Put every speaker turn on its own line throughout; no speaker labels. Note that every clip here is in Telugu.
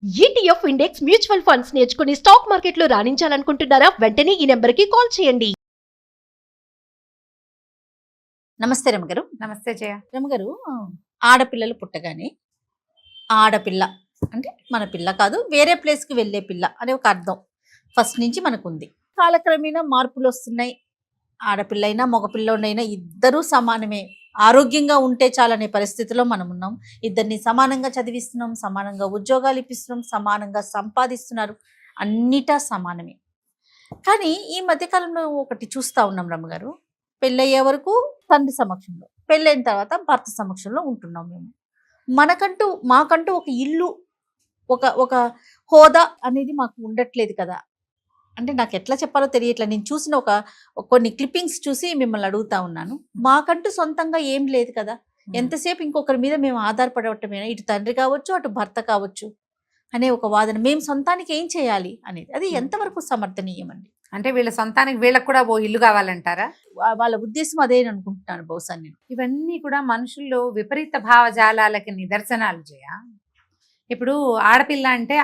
ఈటీఎఫ్ ఇండెక్స్ మ్యూచువల్ ఫండ్స్ నేర్చుకుని స్టాక్ మార్కెట్లో రాణించాలనుకుంటున్నారా? వెంటనే ఈ నెంబర్కి కాల్ చేయండి.
నమస్తే రమగారు.
నమస్తే జయ.
రమగారు, ఆడపిల్లలు పుట్టగానే ఆడపిల్ల అంటే మన పిల్ల కాదు, వేరే ప్లేస్కి వెళ్ళే పిల్ల అనే ఒక అర్థం ఫస్ట్ నుంచి మనకు ఉంది. కాలక్రమేణా మార్పులు వస్తున్నాయి. ఆడపిల్లైనా మగపిల్లోడైనా ఇద్దరూ సమానమే, ఆరోగ్యంగా ఉంటే చాలనే పరిస్థితిలో మనం ఉన్నాం. ఇద్దరిని సమానంగా చదివిస్తున్నాం, సమానంగా ఉద్యోగాలు ఇప్పిస్తున్నాం, సమానంగా సంపాదిస్తున్నారు, అన్నిటా సమానమే. కానీ ఈ మధ్యకాలంలో ఒకటి చూస్తూ ఉన్నాం రమ్మగారు, పెళ్ళయ్యే వరకు తండ్రి సమక్షంలో, పెళ్ళైన తర్వాత భర్త సమక్షంలో ఉంటున్నాం మేము. మాకంటూ ఒక ఇల్లు, ఒక ఒక హోదా అనేది మాకు ఉండట్లేదు కదా. అంటే నాకు ఎట్లా చెప్పాలో తెలియట్లేదు. నేను చూసిన కొన్ని క్లిప్పింగ్స్ చూసి మిమ్మల్ని అడుగుతా ఉన్నాను. మాకంటూ సొంతంగా ఏం లేదు కదా, ఎంతసేపు ఇంకొకరి మీద మేము ఆధారపడటమేనా, ఇటు తండ్రి కావచ్చు అటు భర్త కావచ్చు అనే ఒక వాదన. మేము సొంతానికి ఏం చేయాలి అనేది, అది ఎంతవరకు సమర్థనీయం అండి?
అంటే వీళ్ళ సొంతానికి వీళ్ళకి కూడా ఓ ఇల్లు కావాలంటారా?
వాళ్ళ ఉద్దేశం అదే అనుకుంటున్నాను బహుశా నేను.
ఇవన్నీ కూడా మనుషుల్లో విపరీత భావజాలాలకి నిదర్శనాలు జయ. ఇప్పుడు ఆడపిల్ల అంటే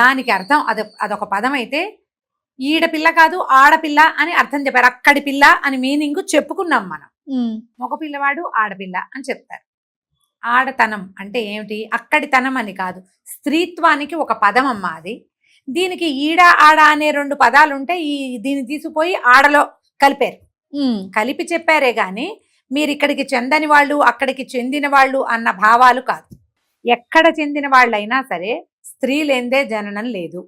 దానికి అర్థం అదొక పదం అయితే, ఈడపిల్ల కాదు ఆడపిల్ల అని అర్థం చెప్పారు. అక్కడి పిల్ల అని మీనింగ్ చెప్పుకున్నాం మనం. మగపిల్లవాడు ఆడపిల్ల అని చెప్తారు. ఆడతనం అంటే ఏమిటి? అక్కడితనం అని కాదు, స్త్రీత్వానికి ఒక పదం అమ్మా అది. దీనికి ఈడ ఆడ అనే రెండు పదాలు ఉంటే దీన్ని తీసుకుపోయి ఆడలో కలిపారు, కలిపి చెప్పారే గాని మీరు ఇక్కడికి చెందని వాళ్ళు అక్కడికి చెందిన వాళ్ళు అన్న భావాలు కాదు. ఎక్కడ చెందిన వాళ్ళైనా సరే స్త్రీ లేందే జననం లేదు,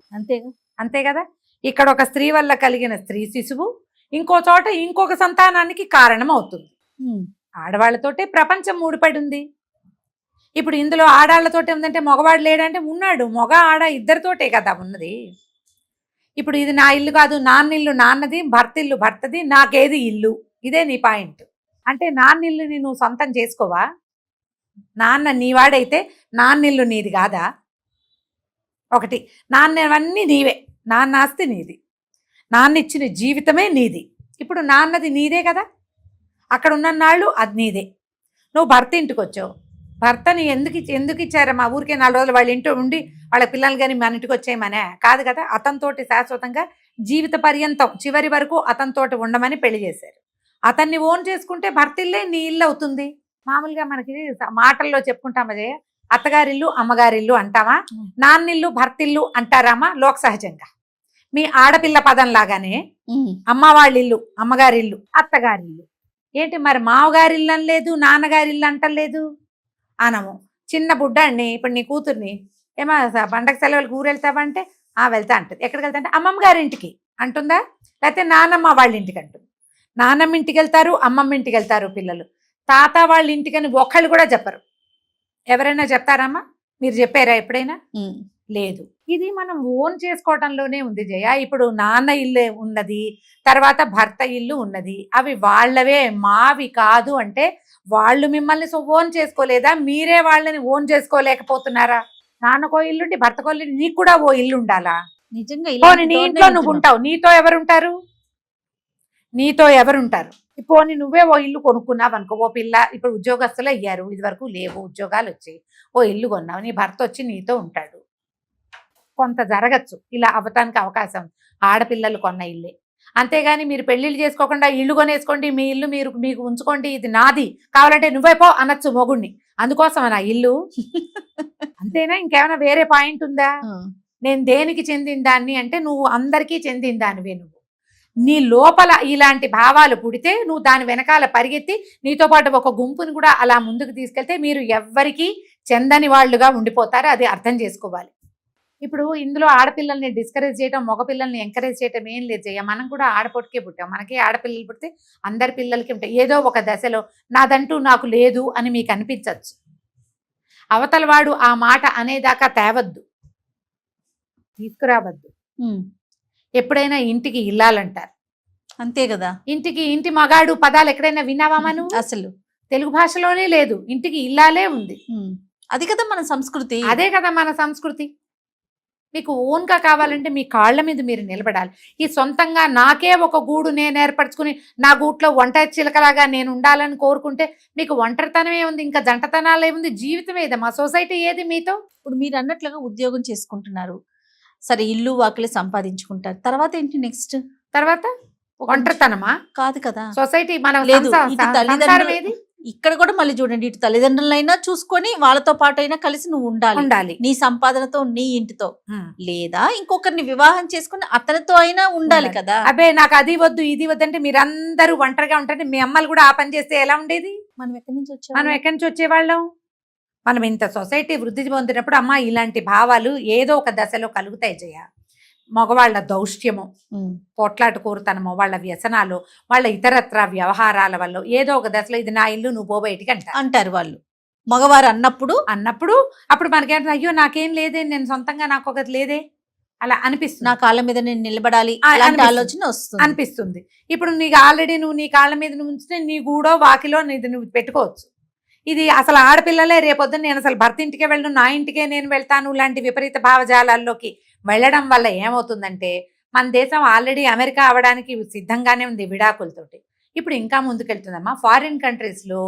అంతే కదా. ఇక్కడ ఒక స్త్రీ వల్ల కలిగిన స్త్రీ శిశువు ఇంకో చోట ఇంకొక సంతానానికి కారణం అవుతుంది. ఆడవాళ్లతోటే ప్రపంచం ముడిపడి ఉంది. ఇప్పుడు ఇందులో ఆడాళ్లతోటే ఉందంటే మగవాడు లేడంటే ఉన్నాడు, మగ ఆడ ఇద్దరితోటే కదా ఉన్నది. ఇప్పుడు ఇది నా ఇల్లు కాదు, నాన్నిల్లు నాన్నది, భర్తిల్లు భర్తది, నాకేది ఇల్లు, ఇదే నీ పాయింట్. అంటే నాన్నిల్లుని నువ్వు సొంతం చేసుకోవా? నాన్న నీవాడైతే నాన్నిల్లు నీది కాదా? ఒకటి, నాన్నవన్నీ నీవే, నాన్న ఆస్తి నీది, నాన్న ఇచ్చిన జీవితమే నీది. ఇప్పుడు నాన్నది నీదే కదా, అక్కడ ఉన్న నాళ్ళు అది నీదే. నువ్వు భర్త ఇంటికి వచ్చావు, భర్తని ఎందుకు ఇచ్చారా? మా ఊరికే 4 రోజులు వాళ్ళ ఇంట్లో ఉండి వాళ్ళ పిల్లలు కానీ మన ఇంటికి వచ్చేయమనే కాదు కదా. అతనితోటి శాశ్వతంగా జీవిత పర్యంతం చివరి వరకు అతనితోటి ఉండమని పెళ్లి చేశారు. అతన్ని ఓన్ చేసుకుంటే భర్త ఇల్లే నీ ఇల్లు అవుతుంది. మామూలుగా మనకి మాటల్లో చెప్పుకుంటాం అదే, అత్తగారిల్లు అమ్మగారిల్లు అంటామా, నాన్నిల్లు భర్తిల్లు అంటారామా లోక సహజంగా. మీ ఆడపిల్ల పదం లాగానే అమ్మ వాళ్ళిల్లు అమ్మగారిల్లు అత్తగారిల్లు ఏంటి మరి, మావగారిల్లు అనలేదు, నాన్నగారిల్లు అంటలేదు అనము. చిన్న బుడ్డాన్ని ఇప్పుడు నీ కూతుర్ని ఏమో పండగ సెలవులకు ఊరు వెళ్తావంటే వెళ్తా అంటుంది. ఎక్కడికి వెళ్తా అంటే అమ్మమ్మ గారింటికి అంటుందా, లేకపోతే నానమ్మ వాళ్ళ ఇంటికి అంటుంది. నానమ్మ ఇంటికి వెళ్తారు, అమ్మమ్మ ఇంటికి వెళ్తారు పిల్లలు, తాత వాళ్ళ ఇంటికని ఒకళ్ళు కూడా చెప్పరు. ఎవరైనా చెప్తారమ్మా? మీరు చెప్పారా ఎప్పుడైనా? లేదు. ఇది మనం ఓన్ చేసుకోవటంలోనే ఉంది జయ. ఇప్పుడు నాన్న ఇల్లు ఉన్నది, తర్వాత భర్త ఇల్లు ఉన్నది, అవి వాళ్ళవే మావి కాదు అంటే వాళ్ళు మిమ్మల్ని ఓన్ చేసుకోలేదా? మీరే వాళ్ళని ఓన్ చేసుకోలేకపోతున్నారా? నాన్నకో ఇల్లుండి భర్తకో ఇల్లు, నీకు కూడా ఓ ఇల్లు ఉండాలా?
నిజంగా
నీ ఇంట్లో నువ్వు ఉంటావు, నీతో ఎవరుంటారు? పోనీ నువ్వే ఓ ఇల్లు కొనుక్కున్నావు అనుకో, ఓ పిల్ల ఇప్పుడు ఉద్యోగస్తులు అయ్యారు, ఇది వరకు లేవు ఉద్యోగాలు వచ్చి ఓ ఇల్లు కొన్నావు, నీ భర్త వచ్చి నీతో ఉంటాడు. కొంత జరగచ్చు, ఇలా అవ్వటానికి అవకాశం ఆడపిల్లలు కొన్న ఇల్లే. అంతేగాని మీరు పెళ్లిళ్ళు చేసుకోకుండా ఇల్లు కొనేసుకోండి, మీ ఇల్లు మీకు ఉంచుకోండి, ఇది నాది, కావాలంటే నువ్వే పో అనొచ్చు మొగుడిని. అందుకోసం నా ఇల్లు అంతేనా? ఇంకేమైనా వేరే పాయింట్ ఉందా? నేను దేనికి చెందిన దాన్ని అంటే నువ్వు అందరికీ చెందిన దానివే. నువ్వు నీ లోపల ఇలాంటి భావాలు పుడితే నువ్వు దాని వెనకాల పరిగెత్తి నీతో పాటు ఒక గుంపుని కూడా అలా ముందుకు తీసుకెళ్తే మీరు ఎవ్వరికీ చెందని వాళ్ళుగా ఉండిపోతారు. అది అర్థం చేసుకోవాలి. ఇప్పుడు ఇందులో ఆడపిల్లల్ని డిస్కరేజ్ చేయడం, మగపిల్లల్ని ఎంకరేజ్ చేయడం ఏం లేదు జయ. మనం కూడా ఆడపొట్టుకే పుట్టాం, మనకి ఆడపిల్లలు పుడితే అందరి పిల్లలకి ఉంటాయి. ఏదో ఒక దశలో నాదంటూ నాకు లేదు అని మీకు అనిపించవచ్చు. అవతల వాడు ఆ మాట అనేదాకా తేవద్దు, తీసుకురావద్దు. ఎప్పుడైనా ఇంటికి ఇల్లాలంటారు,
అంతే కదా.
ఇంటి మగాడు పదాలు ఎక్కడైనా విన్నావా మనం? అసలు తెలుగు భాషలోనే లేదు, ఇంటికి ఇల్లాలే ఉంది.
అది కదా మన సంస్కృతి.
అదే కదా మన సంస్కృతి. మీకు ఓన్గా కావాలంటే మీ కాళ్ళ మీద మీరు నిలబడాలి. ఈ సొంతంగా నాకే ఒక గూడు నేను ఏర్పరచుకుని నా గూట్లో వంట చిలకలాగా నేను ఉండాలని కోరుకుంటే మీకు ఒంటరితనమే ఉంది, ఇంకా జంటతనాలు ఏముంది, జీవితం ఏది, మా సొసైటీ ఏది మీతో?
ఇప్పుడు మీరు అన్నట్లుగా ఉద్యోగం చేసుకుంటున్నారు, సరే ఇల్లు వాకిలి సంపాదించుకుంటారు, తర్వాత ఏంటి నెక్స్ట్?
తర్వాత ఒంటరితనమా?
కాదు కదా,
సొసైటీ మన
లేదు
సంసారం
ఇటు
ఏది?
తల్లిదండ్రులు, ఇక్కడ కూడా మళ్ళీ చూడండి, ఇటు తల్లిదండ్రులైనా చూసుకొని వాళ్ళతో పాటు అయినా కలిసి నువ్వు ఉండాలి,
ఉండాలి.
నీ సంపాదనతో నీ ఇంటితో,
హ్మ్.
లేదా ఇంకొకరిని వివాహం చేసుకుని అతనితో అయినా ఉండాలి కదా.
అబ్బే నాకు అది వద్దు ఇది వద్దు అంటే మీరందరూ ఒంటరిగా ఉంటారు. మీ అమ్మలు కూడా ఆ పని చేస్తే ఎలా ఉండేది?
మనం ఎక్కడి నుంచి
మనం
వచ్చాము?
ఎక్కడి నుంచి వచ్చేవాళ్ళం? మనం ఇంత సొసైటీ వృద్ధి పొందినప్పుడు అమ్మ ఇలాంటి భావాలు ఏదో ఒక దశలో కలుగుతాయి జయ. మగవాళ్ళ దౌష్ట్యము, పోట్లాట కోరుతనము, వాళ్ళ వ్యసనాలు, వాళ్ళ ఇతరత్ర వ్యవహారాల వల్ల ఏదో ఒక దశలో ఇది నా ఇల్లు నువ్వు పో బయటికి
అంటారు వాళ్ళు. మగవారు అన్నప్పుడు
అప్పుడు మనకేంటంటే అయ్యో నాకేం లేదే, నేను సొంతంగా నాకు ఒకటి లేదే అలా అనిపిస్తుంది.
నా కాళ్ళ మీద నేను నిలబడాలి అలాంటి ఆలోచన వస్తుంది
అనిపిస్తుంది. ఇప్పుడు నీకు ఆల్రెడీ నువ్వు నీ కాళ్ళ మీద నువ్వు ఉంచితే నీ గూడో వాకిలో నీది నువ్వు పెట్టుకోవచ్చు. ఇది అసలు ఆడపిల్లలే రేపొద్దున నేను అసలు భర్త ఇంటికే వెళ్ళను, నా ఇంటికే నేను వెళ్తాను లాంటి విపరీత భావజాలాల్లోకి వెళ్ళడం వల్ల ఏమవుతుందంటే మన దేశం ఆల్రెడీ అమెరికా అవడానికి సిద్ధంగానే ఉంది విడాకులతోటి. ఇప్పుడు ఇంకా ముందుకెళ్తుందమ్మా. ఫారిన్ కంట్రీస్లో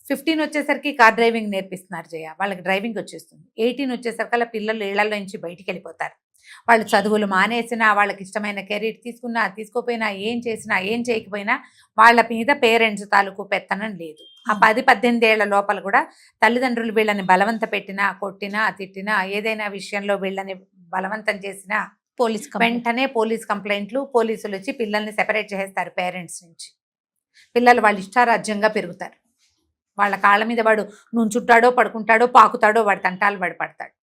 15 వచ్చేసరికి కార్ డ్రైవింగ్ నేర్పిస్తున్నారు జయ, వాళ్ళకి డ్రైవింగ్ వచ్చేస్తుంది. 18 వచ్చేసరికి పిల్లలు ఇళ్లలో నుంచి బయటికి వెళ్ళిపోతారు. వాళ్ళు చదువులు మానేసినా, వాళ్ళకి ఇష్టమైన కెరీర్ తీసుకున్నా తీసుకోపోయినా, ఏం చేసినా ఏం చేయకపోయినా వాళ్ళ మీద పేరెంట్స్ తాలూకు పెత్తనం లేదు. ఆ 10-18 ఏళ్ల లోపల కూడా తల్లిదండ్రులు వీళ్ళని బలవంత పెట్టినా, కొట్టినా, తిట్టినా, ఏదైనా విషయంలో వీళ్ళని బలవంతం చేసినా వెంటనే పోలీస్ కంప్లైంట్లు, పోలీసులు వచ్చి పిల్లల్ని సెపరేట్ చేస్తారు పేరెంట్స్ నుంచి. పిల్లలు వాళ్ళ ఇష్టారాజ్యంగా పెరుగుతారు. వాళ్ళ కాళ్ళ మీద వాడు నుంచుంటాడో పడుకుంటాడో పాకుతాడో వాడి తంటాలు వాడు పడతాడు.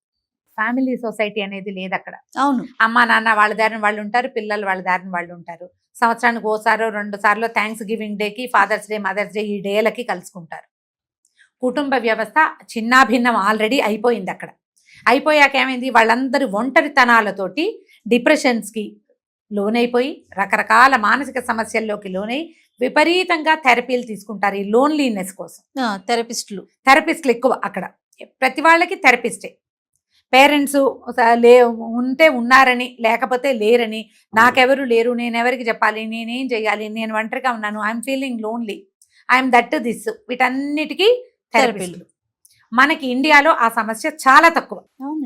ఫ్యామిలీ సొసైటీ అనేది లేదు అక్కడ.
అవును,
అమ్మ నాన్న వాళ్ళ దారిని వాళ్ళు ఉంటారు, పిల్లలు వాళ్ళ దారిని వాళ్ళు ఉంటారు. సంవత్సరానికి ఓసారో 2 సార్లు థ్యాంక్స్ గివింగ్ డేకి, ఫాదర్స్ డే, మదర్స్ డే, ఈ డేలకి కలుసుకుంటారు. కుటుంబ వ్యవస్థ చిన్నాభిన్నం ఆల్రెడీ అయిపోయింది అక్కడ. అయిపోయాక ఏమైంది, వాళ్ళందరూ ఒంటరితనాలతోటి డిప్రెషన్స్కి లోనైపోయి రకరకాల మానసిక సమస్యల్లోకి లోనై విపరీతంగా థెరపీలు తీసుకుంటారు ఈ లోన్లీనెస్ కోసం. థెరపిస్టులు ఎక్కువ అక్కడ, ప్రతి వాళ్ళకి థెరపిస్టే. పేరెంట్స్ ఉంటే ఉన్నారని, లేకపోతే లేరని, నాకెవరు లేరు, నేను ఎవరికి చెప్పాలి, నేనేం చేయాలి, నేను ఒంటరిగా ఉన్నాను, I'm feeling lonely, I'm that this, వీటన్నిటికీ థెరపీలు. మనకి ఇండియాలో ఆ సమస్య చాలా తక్కువ.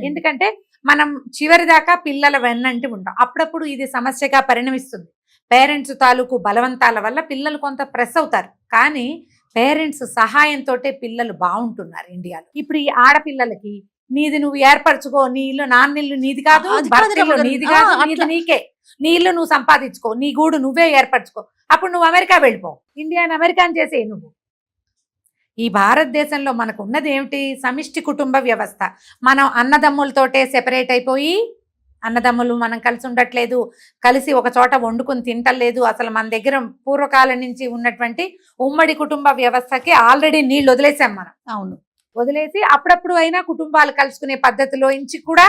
ఎందుకంటే మనం చివరి దాకా పిల్లల వెన్నంటి ఉంటాం. అప్పుడప్పుడు ఇది సమస్యగా పరిణమిస్తుంది. పేరెంట్స్ తాలూకు బలవంతాల వల్ల పిల్లలు కొంత ప్రెస్ అవుతారు, కానీ పేరెంట్స్ సహాయంతో పిల్లలు బాగుంటున్నారు ఇండియాలో. ఇప్పుడు ఈ ఆడపిల్లలకి నీది నువ్వు ఏర్పరచుకో, నీ ఇల్లు నాన్నిల్లు నీది కాదు, నీది కాదు, నీది నీకే, నీ ఇల్లు నువ్వు సంపాదించుకో, నీ గూడు నువ్వే ఏర్పరచుకో, అప్పుడు నువ్వు అమెరికా వెళ్ళిపో, ఇండియాని అమెరికాని చేసే నువ్వు. ఈ భారతదేశంలో మనకు ఉన్నది ఏమిటి, సమిష్టి కుటుంబ వ్యవస్థ. మనం అన్నదమ్ములతోటే సెపరేట్ అయిపోయి, అన్నదమ్ములు మనం కలిసి ఉండట్లేదు, కలిసి ఒక చోట వండుకొని తింటలేదు. అసలు మన దగ్గర పూర్వకాలం నుంచి ఉన్నటువంటి ఉమ్మడి కుటుంబ వ్యవస్థకి ఆల్రెడీ నీళ్ళు వదిలేసాం మనం.
అవును,
వదిలేసి అప్పుడప్పుడు అయినా కుటుంబాలు కలుసుకునే పద్ధతిలో ఇంచి కూడా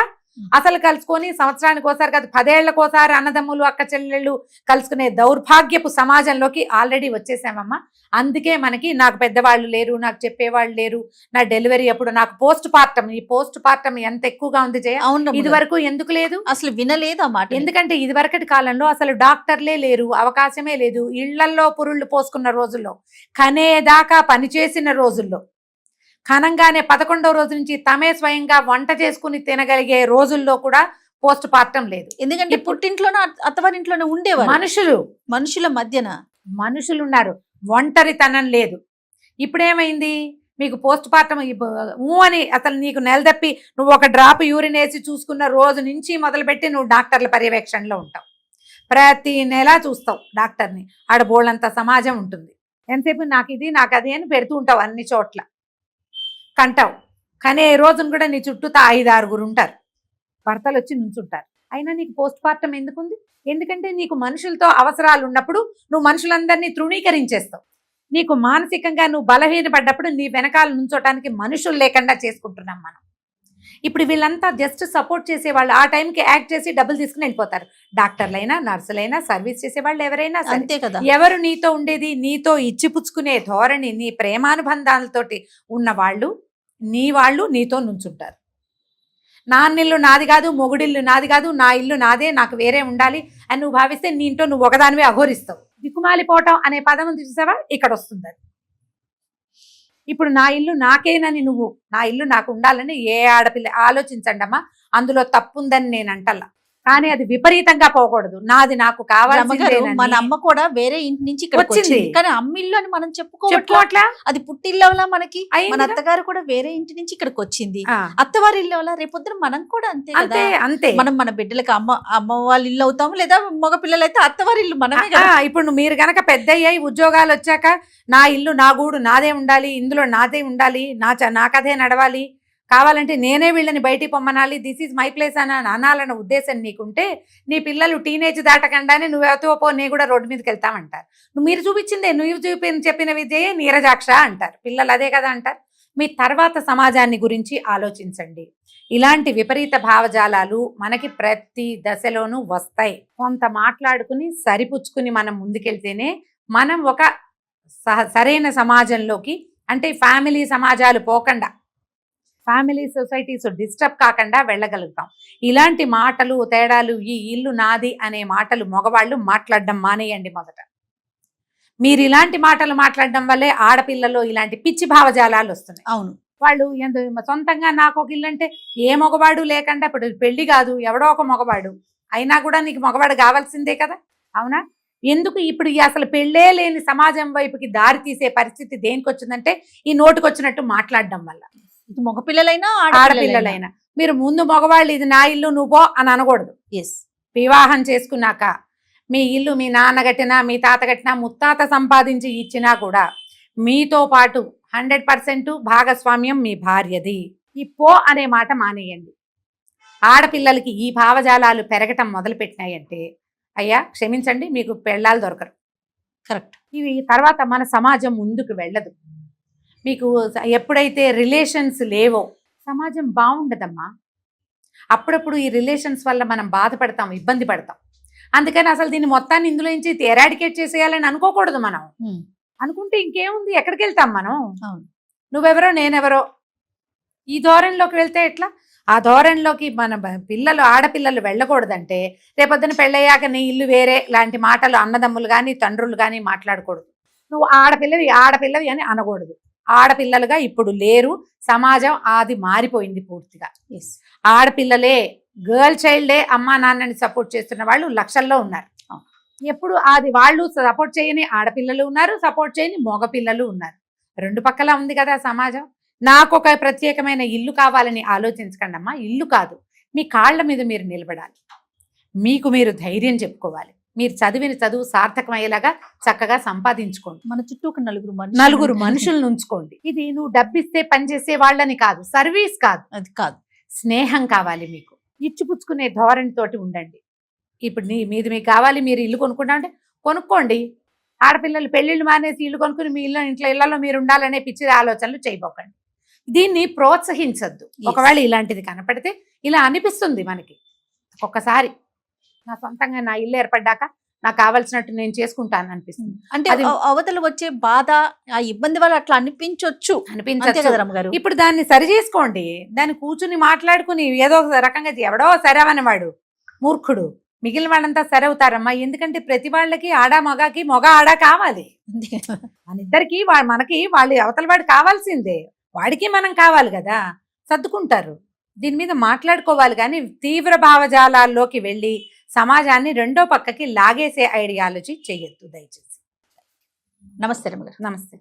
అసలు కలుసుకొని సంవత్సరానికి ఒకసారి కాదు 10 ఏళ్లకోసారి అన్నదమ్ములు అక్క చెల్లెళ్ళు కలుసుకునే దౌర్భాగ్యపు సమాజంలోకి ఆల్రెడీ వచ్చేసామమ్మా. అందుకే మనకి నాకు పెద్దవాళ్ళు లేరు, నాకు చెప్పేవాళ్ళు లేరు, నా డెలివరీ అప్పుడు నాకు పోస్ట్ పార్టం, ఈ పోస్ట్ పార్టం ఎంత ఎక్కువగా ఉంది జయ. ఇది వరకు ఎందుకు లేదు,
అసలు వినలేదు అన్నమాట.
ఎందుకంటే ఇది వరకటి కాలంలో అసలు డాక్టర్లే లేరు, అవకాశమే లేదు. ఇళ్లల్లో పురుళ్ళు పోసుకున్న రోజుల్లో, కనేదాకా పనిచేసిన రోజుల్లో, ఖనంగానే 11వ రోజు నుంచి తమే స్వయంగా వంట చేసుకుని తినగలిగే రోజుల్లో కూడా పోస్ట్ పార్టం లేదు.
ఎందుకంటే పుట్టింట్లోనే అత్తవారింట్లోనే ఉండేవారు మనుషుల మధ్యన
మనుషులు ఉన్నారు, ఒంటరితనం లేదు. ఇప్పుడేమైంది, మీకు పోస్ట్ పార్టం అని అసలు నీకు నెలదప్పి నువ్వు ఒక డ్రాప్ యూరిన్ వేసి చూసుకున్న రోజు నుంచి మొదలుపెట్టి నువ్వు డాక్టర్ల పర్యవేక్షణలో ఉంటావు. ప్రతి నెల చూస్తావు డాక్టర్ని. ఆడ బోళ్ళంత సమాజం ఉంటుంది. ఎంతసేపు నాకు ఇది నాకు అది అని పెడుతూ ఉంటావు, అన్ని చోట్ల కంటావు. కానీ ఏ రోజున కూడా నీ చుట్టూ 5-6 ఉంటారు, భర్తలు వచ్చి నుంచుంటారు. అయినా నీకు పోస్ట్ పార్టం ఎందుకుంది? ఎందుకంటే నీకు మనుషులతో అవసరాలు ఉన్నప్పుడు నువ్వు మనుషులందరినీ తృణీకరించేస్తావు. నీకు మానసికంగా నువ్వు బలహీనపడ్డప్పుడు నీ వెనకాల నుంచోటానికి మనుషులు లేకుండా చేసుకుంటున్నాం మనం. ఇప్పుడు వీళ్ళంతా జస్ట్ సపోర్ట్ చేసేవాళ్ళు, ఆ టైంకి యాక్ట్ చేసి డబ్బులు తీసుకుని వెళ్ళిపోతారు. డాక్టర్లైనా, నర్సులైనా, సర్వీస్ చేసేవాళ్ళు ఎవరైనా
అంతే కదా.
ఎవరు నీతో ఉండేది, నీతో ఇచ్చిపుచ్చుకునే ధోరణి, నీ ప్రేమానుబంధాలతోటి ఉన్న వాళ్ళు, నీతో నుంచుంటారు. నాన్నిల్లు నాది కాదు, మొగుడిల్లు నాది కాదు, నా ఇల్లు నాదే, నాకు వేరే ఉండాలి అని నువ్వు భావిస్తే నీ ఇంట్లో నువ్వు ఒకదానివే అఘోరిస్తావు. దిక్కుమాలిపోవటం అనే పదం ఉంది చూసావా, ఇక్కడ వస్తుంది అది. ఇప్పుడు నా ఇల్లు నాకేనని నువ్వు, నా ఇల్లు నాకు ఉండాలని ఏ ఆడపిల్ల ఆలోచించండి అమ్మా, అందులో తప్పుందని నేను అంటల్లా. కానీ అది విపరీతంగా పోకూడదు. నాది నాకు కావాల్సిందే.
మన అమ్మ కూడా వేరే ఇంటి నుంచి ఇక్కడ
వచ్చింది.
వచ్చింది కానీ అమ్మిల్లు అని మనం చెప్పుకోవట్లా.
చెప్పుకోవట్లా
అది పుట్టిల్లు మనకి.
అయిందిగా.
మన అత్తగారు కూడా వేరే ఇంటి నుంచి ఇక్కడికి వచ్చింది.
ఆ,
అత్తవారి ఇల్లు వల్ల రేపొద్దున మనం కూడా అంతే కదా.
అంతే అంతే.
మనం మన బిడ్డలకి అమ్మ వాళ్ళ ఇల్లు అవుతాము, లేదా మగ పిల్లలు అయితే అత్తవారి ఇల్లు మనమే కదా.
ఇప్పుడు మీరు గనక పెద్ద అయ్యాయి, ఉద్యోగాలు వచ్చాక నా ఇల్లు నా గూడు నాదే ఉండాలి, ఇందులో నాదే ఉండాలి, నా కథే నడవాలి, కావాలంటే నేనే వీళ్ళని బయటికి పొమ్మనాలి, దిస్ ఈజ్ మై ప్లేస్ అని అనాలన్న ఉద్దేశం నీకుంటే నీ పిల్లలు టీనేజ్ దాటకుండానే నువ్వెవతో పో, నీ కూడా రోడ్డు మీదకి వెళ్తామంటారు. మీరు చూపించిందే, నువ్వు చెప్పిన విద్యయే నీరజాక్ష అంటారు పిల్లలు, అదే కదా అంటారు. మీ తర్వాత సమాజాన్ని గురించి ఆలోచించండి. ఇలాంటి విపరీత భావజాలాలు మనకి ప్రతి దశలోనూ వస్తాయి. కొంత మాట్లాడుకుని సరిపుచ్చుకుని మనం ముందుకెళ్తేనే మనం ఒక సరైన సమాజంలోకి, అంటే ఫ్యామిలీ సమాజాలు పోకుండా, ఫ్యామిలీ సొసైటీస్ డిస్టర్బ్ కాకుండా వెళ్ళగలుగుతాం. ఇలాంటి మాటలు తేడాలు, ఈ ఇల్లు నాది అనే మాటలు మగవాళ్ళు మాట్లాడడం మానేయండి మొదట. మీరు ఇలాంటి మాటలు మాట్లాడడం వల్లే ఆడపిల్లలో ఇలాంటి పిచ్చి భావజాలాలు వస్తున్నాయి.
అవును,
వాళ్ళు సొంతంగా నాకు ఒక ఇల్లు అంటే ఏ మగవాడు లేకుండా, ఇప్పుడు పెళ్లి కాదు ఎవడో ఒక మగవాడు అయినా కూడా నీకు మగవాడు కావాల్సిందే కదా, అవునా? ఎందుకు ఇప్పుడు అసలు పెళ్ళే లేని సమాజం వైపుకి దారి తీసే పరిస్థితి దేనికి వచ్చిందంటే ఈ నోటుకొచ్చినట్టు మాట్లాడడం వల్ల.
మగ పిల్లలైనా
ఆడపిల్లలైనా మీరు ముందు మగవాళ్ళు ఇది నా ఇల్లు నువ్వో అని అనకూడదు.
ఎస్,
వివాహం చేసుకున్నాక మీ ఇల్లు మీ నాన్న కట్టినా, మీ తాత కట్టినా, ముత్తాత సంపాదించి ఇచ్చినా కూడా మీతో పాటు 100% భాగస్వామ్యం మీ భార్యది. ఈ పో అనే మాట మానేయండి. ఆడపిల్లలకి ఈ భావజాలాలు పెరగటం మొదలు పెట్టినాయంటే అయ్యా క్షమించండి, మీకు పెళ్ళాలు దొరకరు.
కరెక్ట్.
ఇవి తర్వాత మన సమాజం ముందుకు వెళ్ళదు. మీకు ఎప్పుడైతే రిలేషన్స్ లేవో సమాజం బాగుండదమ్మా. అప్పుడప్పుడు ఈ రిలేషన్స్ వల్ల మనం బాధపడతాం, ఇబ్బంది పడతాం. అందుకని అసలు దీన్ని మొత్తాన్ని ఇందులో నుంచి ఎరాడికేట్ చేసేయాలని అనుకోకూడదు. మనం అనుకుంటే ఇంకేముంది, ఎక్కడికి వెళ్తాం మనం? నువ్వెవరో నేనెవరో ఈ ధోరణిలోకి వెళ్తే ఎట్లా? ఆ ధోరణిలోకి మన ఆడపిల్లలు వెళ్ళకూడదంటే రేపొద్దున పెళ్ళయ్యాక నీ ఇల్లు వేరే లాంటి మాటలు అన్నదమ్ములు కానీ తండ్రులు కానీ మాట్లాడకూడదు. నువ్వు ఆడపిల్లవి అని అనకూడదు. ఆడపిల్లలుగా ఇప్పుడు లేరు, సమాజం అది మారిపోయింది పూర్తిగా. ఆడపిల్లలే, గర్ల్ చైల్డే అమ్మా నాన్నని సపోర్ట్ చేస్తున్న వాళ్ళు లక్షల్లో ఉన్నారు. ఎప్పుడు అది వాళ్ళు సపోర్ట్ చేయని ఆడపిల్లలు ఉన్నారు, సపోర్ట్ చేయని మగపిల్లలు ఉన్నారు. రెండు పక్కల ఉంది కదా సమాజం. నాకు ఒక ప్రత్యేకమైన ఇల్లు కావాలని ఆలోచించకండి అమ్మా. ఇల్లు కాదు, మీ కాళ్ళ మీద మీరు నిలబడాలి, మీకు మీరు ధైర్యం చెప్పుకోవాలి, మీరు చదివిన చదువు సార్థకమయ్యేలాగా చక్కగా సంపాదించుకోండి.
మన చుట్టూ ఒక
నలుగురు మనుషులను ఉంచుకోండి. ఇది నువ్వు డబ్బిస్తే పనిచేసే వాళ్ళని కాదు, సర్వీస్ కాదు,
అది కాదు,
స్నేహం కావాలి. మీకు ఇచ్చిపుచ్చుకునే ధోరణితోటి ఉండండి. ఇప్పుడు మీది మీకు కావాలి, మీరు ఇల్లు కొనుక్కుంటా అంటే కొనుక్కోండి. ఆడపిల్లలు పెళ్ళిళ్ళు మానేసి ఇల్లు కొనుక్కుని మీ ఇళ్లలో మీరు ఉండాలనే పిచ్చి ఆలోచనలు చేయబోకండి. దీన్ని ప్రోత్సహించద్దు. ఒకవేళ ఇలాంటిది కనపడితే ఇలా అనిపిస్తుంది మనకి ఒక్కసారి, నా సొంతంగా నా ఇల్లు ఏర్పడ్డాక నాకు కావాల్సినట్టు నేను చేసుకుంటాను అనిపిస్తుంది.
అంటే అవతల వచ్చే బాధ, ఆ ఇబ్బంది వల్ల అట్లా అనిపించొచ్చు. ఇప్పుడు దాన్ని సరి చేసుకోండి. దాన్ని కూర్చుని మాట్లాడుకుని ఏదో రకంగా ఎవడో సరవని వాడు మూర్ఖుడు, మిగిలిన వాళ్ళంతా సరవుతారమ్మా. ఎందుకంటే ప్రతి వాళ్ళకి ఆడ మగకి మగ ఆడ కావాలి. మన ఇద్దరికి మనకి వాళ్ళు అవతల వాడు కావాల్సిందే, వాడికి మనం కావాలి కదా, సర్దుకుంటారు. దీని మీద మాట్లాడుకోవాలి. కానీ తీవ్ర భావజాలాల్లోకి వెళ్ళి సమాజాన్ని రెండో పక్కకి లాగేసే ఐడియాలజీ చెయ్యొద్దు దయచేసి. నమస్తే రమగారు.
నమస్తే.